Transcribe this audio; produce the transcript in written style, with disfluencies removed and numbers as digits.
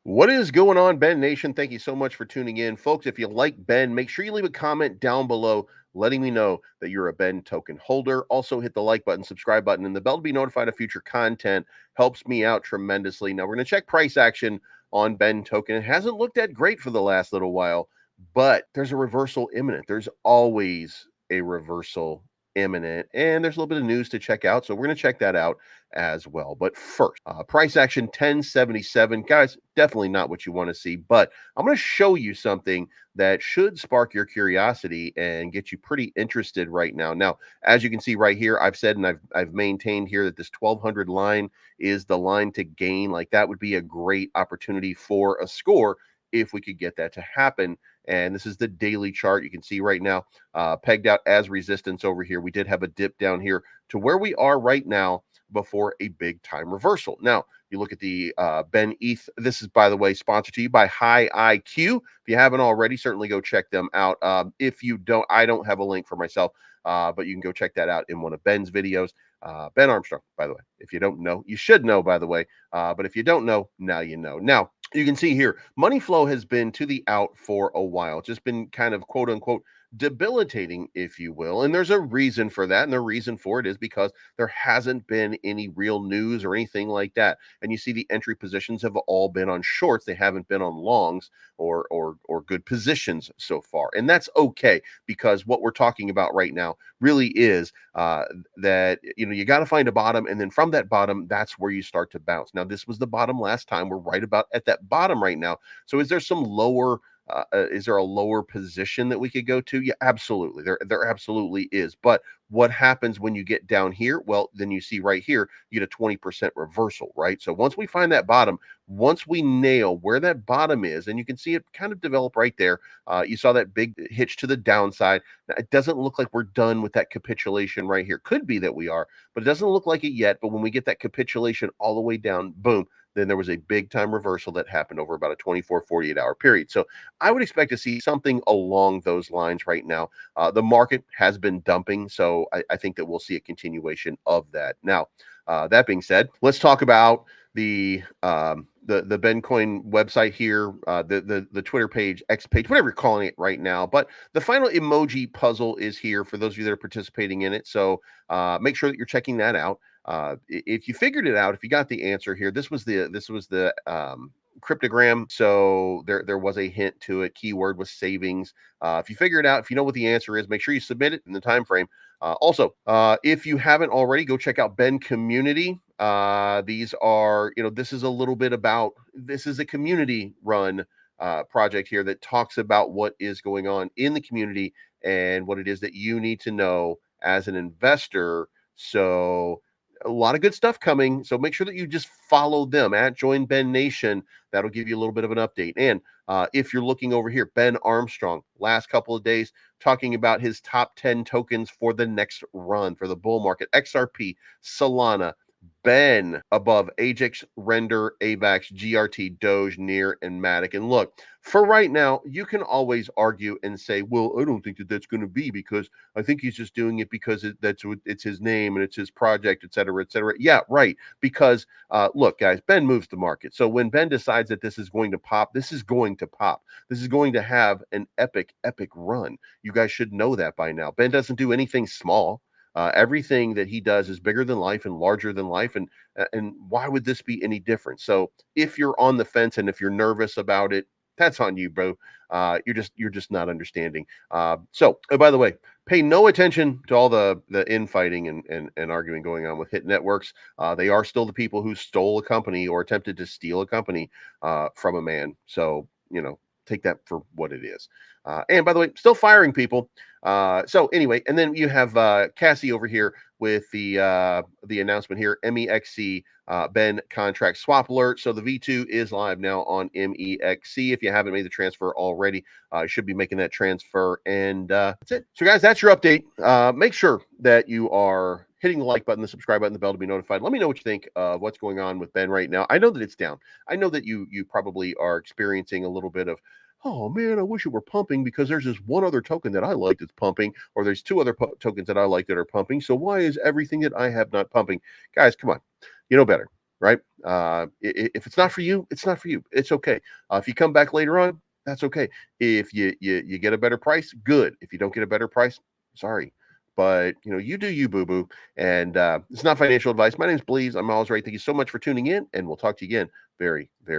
What is going on, Ben Nation? Thank you so much for tuning in. Folks, if you like Ben, make sure you leave a comment down below letting me know that you're a Ben token holder. Also, hit the like button, subscribe button, and the bell to be notified of future content. Helps me out tremendously. Now, we're going to check price action on Ben token. It hasn't looked that great for the last little while, but there's a reversal imminent. There's always a reversal imminent, and there's a little bit of news to check out. So, we're going to check that out as well. But first, price action 1077. Guys, definitely not what you want to see, but I'm going to show you something that should spark your curiosity and get you pretty interested right now. Now, as you can see right here, I've said and I've maintained here that this 1200 line is the line to gain. Like that would be a great opportunity for a score if we could get that to happen. And this is the daily chart. You can see right now, pegged out as resistance over here. We did have a dip down here to where we are right now before a big time reversal. Now, you look at the Ben ETH. This is, by the way, sponsored to you by High IQ. If you haven't already, certainly go check them out. If you don't, I don't have a link for myself, but you can go check that out in one of Ben's videos. Ben Armstrong, by the way. If you don't know, you should know, by the way. But if you don't know, now you know. Now, you can see here, money flow has been to the out for a while. It's just been kind of quote unquote debilitating, if you will. And there's a reason for that. And the reason for it is because there hasn't been any real news or anything like that. And you see the entry positions have all been on shorts. They haven't been on longs or good positions so far. And that's okay, because what we're talking about right now really is that, you got to find a bottom. And then from that bottom, that's where you start to bounce. Now, this was the bottom last time. We're right about at that bottom right now. So is there some lower is there a lower position that we could go to? Yeah, absolutely. There absolutely is. But what happens when you get down here? Well, then you see right here, you get a 20% reversal, right? So once we find that bottom, once we nail where that bottom is, and you can see it kind of develop right there. You saw that big hitch to the downside. Now, it doesn't look like we're done with that capitulation right here. Could be that we are, but it doesn't look like it yet. But when we get that capitulation all the way down, boom, then there was a big time reversal that happened over about a 24, 48-hour period. So I would expect to see something along those lines right now. The market has been dumping, so I think that we'll see a continuation of that. Now, that being said, let's talk about the Bencoin website here, the Twitter page, X page, whatever you're calling it right now. But the final emoji puzzle is here for those of you that are participating in it. So make sure that you're checking that out. If you figured it out, if you got the answer here, this was the cryptogram. So there was a hint to it. Keyword was savings. If you figure it out, if you know what the answer is, make sure you submit it in the time frame. Also, if you haven't already, go check out Ben Community. These are, this is a little bit about, this is a community run project here that talks about what is going on in the community and what it is that you need to know as an investor. So a lot of good stuff coming. So make sure that you just follow them at Join Ben Nation. That'll give you a little bit of an update. And if you're looking over here, Ben Armstrong, last couple of days, talking about his top 10 tokens for the next run for the bull market: XRP, Solana, Ben above Ajax, Render, AVAX, GRT, Doge, Near, and Matic. And look, for right now, you can always argue and say, well, I don't think that that's going to be, because I think he's just doing it because it's his name and it's his project, et cetera, et cetera. Yeah, right. Because look, guys, Ben moves the market. So when Ben decides that this is going to pop, this is going to pop. This is going to have an epic, epic run. You guys should know that by now. Ben doesn't do anything small. Everything that he does is bigger than life and larger than life, and why would this be any different? So if you're on the fence and if you're nervous about it, that's on you, bro. You're just not understanding. So by the way, pay no attention to all the infighting and arguing going on with hit networks. They are still the people who stole a company or attempted to steal a company from a man. So take that for what it is. And by the way, still firing people. So anyway, and then you have Cassie over here with the announcement here, MEXC Ben contract swap alert. So the V2 is live now on MEXC. If you haven't made the transfer already, you should be making that transfer. And that's it. So guys, that's your update. Make sure that you are hitting the like button, the subscribe button, the bell to be notified. Let me know what you think of what's going on with Ben right now. I know that it's down. I know that you probably are experiencing a little bit of, oh man, I wish it were pumping, because there's this one other token that I like that's pumping, or there's two other tokens that I like that are pumping. So why is everything that I have not pumping? Guys, come on. You know better. right? If it's not for you, it's not for you. It's okay. If you come back later on, that's okay. If you get a better price, good. If you don't get a better price, sorry. But you do you, boo boo. And it's not financial advice. My name's Bleez. I'm always right. Thank you so much for tuning in, and we'll talk to you again very, very.